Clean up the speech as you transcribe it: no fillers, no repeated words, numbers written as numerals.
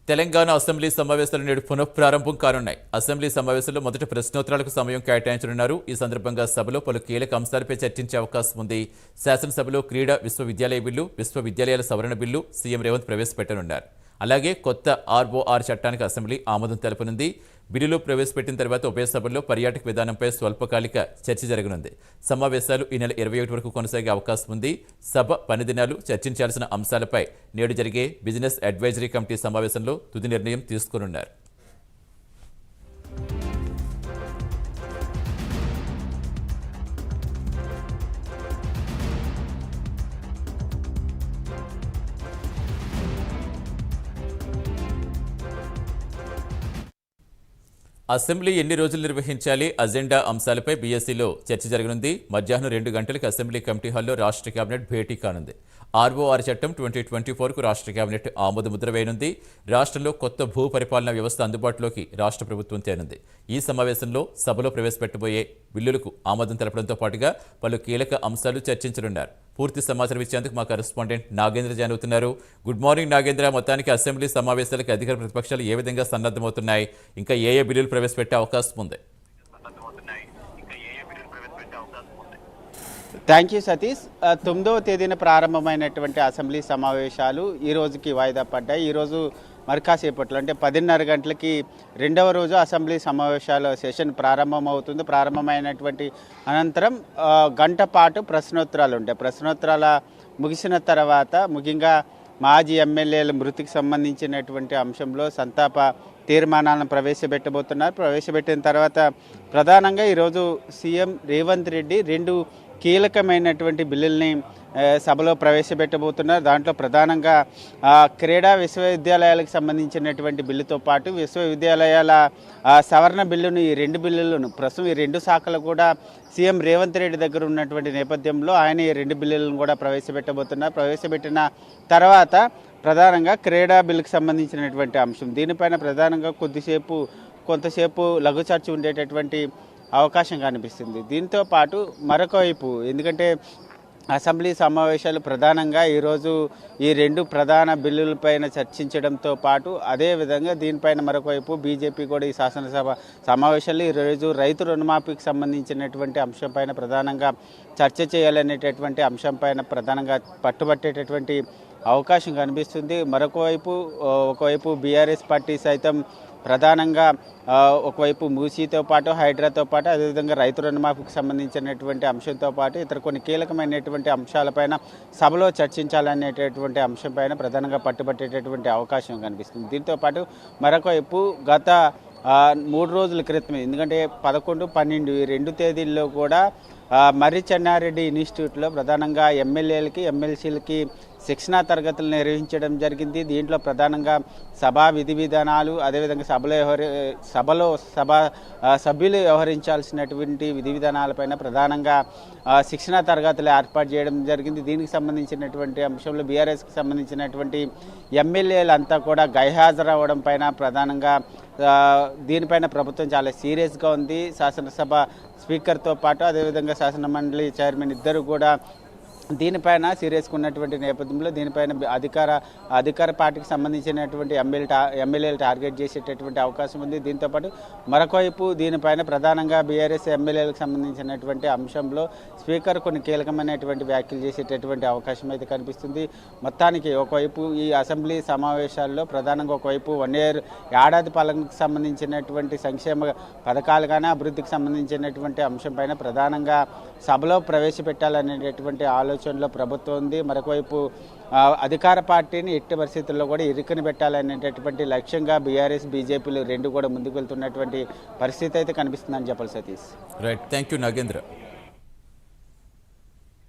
Telangana assembly సమావేశాలు నేడు పునఃప్రారంభం కానున్నాయి. అసెంబ్లీ సమావేశంలో మొదటి ప్రశ్నోత్తరాలకు సమయం కేటాయించనున్నారు. ఈ సందర్భంగా సభలో పలు కీలక అంశాలపై చర్చించే అవకాశం ఉంది. శాసనసభలో క్రీడా విశ్వవిద్యాలయ బిల్లు, విశ్వవిద్యాలయాల సవరణ బిల్లు సీఎం రేవంత్ ప్రవేశపెట్టనున్నారు. అలాగే కొత్త ఆర్ఓఆర్ చట్టానికి అసెంబ్లీ ఆమోదం తెలపనుంది. బిల్లులు ప్రవేశపెట్టిన తర్వాత ఉభయ సభల్లో పర్యాటక విధానంపై స్వల్పకాలిక చర్చ జరగనుంది. సమావేశాలు ఈ నెల 21 వరకు కొనసాగే అవకాశం ఉంది. సభ పని దినాలు చర్చించాల్సిన అంశాలపై నేడు జరిగే బిజినెస్ అడ్వైజరీ కమిటీ సమావేశంలో తుది నిర్ణయం తీసుకోనున్నారు. అసెంబ్లీ ఎన్ని రోజులు నిర్వహించాలి అజెండా అంశాలపై బీఎస్సీలో చర్చ జరగనుంది. మధ్యాహ్నం 2 గంటలకు అసెంబ్లీ కమిటీ హాల్లో రాష్ట్ర కేబినెట్ భేటీ కానుంది. ఆర్ఓఆర్ చట్టం 2024కు రాష్ట్ర కేబినెట్ ఆమోదముద్ర వేయనుంది. రాష్ట్రంలో కొత్త భూ పరిపాలనా వ్యవస్థ అందుబాటులోకి రాష్ట్ర ప్రభుత్వం తేనుంది. ఈ సమావేశంలో సభలో ప్రవేశపెట్టబోయే బిల్లులకు ఆమోదం తెలపడంతో పాటుగా పలు కీలక అంశాలు చర్చించనున్నారు. పూర్తి సమాచారం ఇచ్చేందుకు మా కరెస్పాండెంట్ నాగేంద్ర జాయిన్ అవుతున్నారు. Good morning Nagendra. మొత్తానికి అసెంబ్లీ సమావేశాలకు అధికార ప్రతిపక్షాలు ఏ విధంగా సన్నద్ధమవుతున్నాయి? ఇంకా ఏ బిల్లులు ప్రవేశపెట్టే అవకాశం ఉంది? Thank you Satish. 9వ తేదీన ప్రారంభమైనటువంటి అసెంబ్లీ సమావేశాలు ఈ రోజుకి వాయిదా పడ్డాయి. ఈరోజు మరి కాసేపట్లో అంటే 10:30 గంటలకి రెండవ రోజు అసెంబ్లీ సమావేశాల సెషన్ ప్రారంభమవుతుంది. ప్రారంభమైనటువంటి అనంతరం గంట పాటు ప్రశ్నోత్తరాలు ఉంటాయి. ప్రశ్నోత్తరాల ముగిసిన తర్వాత ముఖ్యంగా మాజీ ఎమ్మెల్యేల మృతికి సంబంధించినటువంటి అంశంలో సంతాప తీర్మానాలను ప్రవేశపెట్టబోతున్నారు. ప్రవేశపెట్టిన తర్వాత ప్రధానంగా ఈరోజు సీఎం రేవంత్ రెడ్డి 2 కీలకమైనటువంటి బిల్లుల్ని సభలో ప్రవేశపెట్టబోతున్నారు. దాంట్లో ప్రధానంగా క్రీడా విశ్వవిద్యాలయాలకు సంబంధించినటువంటి బిల్లుతో పాటు విశ్వవిద్యాలయాల సవరణ బిల్లును, ఈ 2 బిల్లులను ప్రస్తుతం ఈ 2 శాఖలు కూడా సీఎం రేవంత్ రెడ్డి దగ్గర ఉన్నటువంటి నేపథ్యంలో ఆయన ఈ 2 బిల్లులను కూడా ప్రవేశపెట్టబోతున్నారు. ప్రవేశపెట్టిన తర్వాత ప్రధానంగా క్రీడా బిల్లుకు సంబంధించినటువంటి అంశం, దీనిపైన ప్రధానంగా కొంతసేపు లఘు చర్చ ఉండేటటువంటి అవకాశం కనిపిస్తుంది. దీంతో పాటు మరొక వైపు ఎందుకంటే అసెంబ్లీ సమావేశాలు ప్రధానంగా ఈరోజు ఈ 2 ప్రధాన బిల్లులపైన చర్చించడంతో పాటు అదేవిధంగా దీనిపైన మరొకవైపు బీజేపీ కూడా ఈ శాసనసభ సమావేశాల్లో ఈరోజు రైతు రుణమాఫీకి సంబంధించినటువంటి అంశంపైన ప్రధానంగా చర్చ చేయాలనేటటువంటి అంశంపైన ప్రధానంగా పట్టుబట్టేటటువంటి అవకాశం కనిపిస్తుంది. ఒకవైపు బీఆర్ఎస్ పార్టీ సైతం ప్రధానంగా ఒకవైపు మూసీతో పాటు హైడ్రాతో పాటు అదేవిధంగా రైతు రుణమాఫీకి సంబంధించినటువంటి అంశంతో పాటు ఇతర కొన్ని కీలకమైనటువంటి అంశాలపైన సభలో చర్చించాలనేటటువంటి అంశంపైన ప్రధానంగా పట్టుబట్టేటటువంటి అవకాశం కనిపిస్తుంది. దీంతో పాటు మరొకవైపు గత 3 రోజుల క్రితమే ఎందుకంటే 11, 12 ఈ 2 తేదీల్లో కూడా మర్రి చెన్నారెడ్డి ఇన్స్టిట్యూట్లో ప్రధానంగా ఎమ్మెల్యేలకి, ఎమ్మెల్సీలకి శిక్షణా తరగతులు నిర్వహించడం జరిగింది. దీంట్లో ప్రధానంగా సభా విధి విధానాలు, అదేవిధంగా సభ్యులు వ్యవహరించాల్సినటువంటి విధి విధానాలపైన ప్రధానంగా శిక్షణా తరగతులు ఏర్పాటు చేయడం జరిగింది. దీనికి సంబంధించినటువంటి అంశంలో బీఆర్ఎస్కి సంబంధించినటువంటి ఎమ్మెల్యేలంతా కూడా గైహాజరవ్వడం పైన ప్రధానంగా దీనిపైన ప్రభుత్వం చాలా సీరియస్గా ఉంది. శాసనసభ స్పీకర్తో పాటు అదేవిధంగా శాసన మండలి చైర్మన్ ఇద్దరు కూడా దీనిపైన సీరియస్గా ఉన్నటువంటి నేపథ్యంలో దీనిపైన అధికార పార్టీకి సంబంధించినటువంటి ఎమ్మెల్యేలు టార్గెట్ చేసేటటువంటి అవకాశం ఉంది. దీంతోపాటు మరొకవైపు దీనిపైన ప్రధానంగా బీఆర్ఎస్ ఎమ్మెల్యేలకు సంబంధించినటువంటి అంశంలో స్పీకర్ కొన్ని కీలకమైనటువంటి వ్యాఖ్యలు చేసేటటువంటి అవకాశం అయితే కనిపిస్తుంది. మొత్తానికి ఒకవైపు ఈ అసెంబ్లీ సమావేశాల్లో ప్రధానంగా ఒకవైపు 1 year ఏడాది పాలనకు సంబంధించినటువంటి సంక్షేమ పథకాలు కానీ అభివృద్ధికి సంబంధించినటువంటి అంశంపైన ప్రధానంగా సభలో ప్రవేశపెట్టాలనేటటువంటి ఆలోచనలో ప్రభుత్వం ఉంది. మరొకవైపు అధికార పార్టీని ఎట్టి పరిస్థితుల్లో కూడా ఇరుకుని పెట్టాలనేటటువంటి లక్ష్యంగా బీఆర్ఎస్, బీజేపీలు 2 కూడా ముందుకు వెళ్తున్నటువంటి పరిస్థితి అయితే కనిపిస్తుందని చెప్పాలి Satish. Right, thank you Nagendra.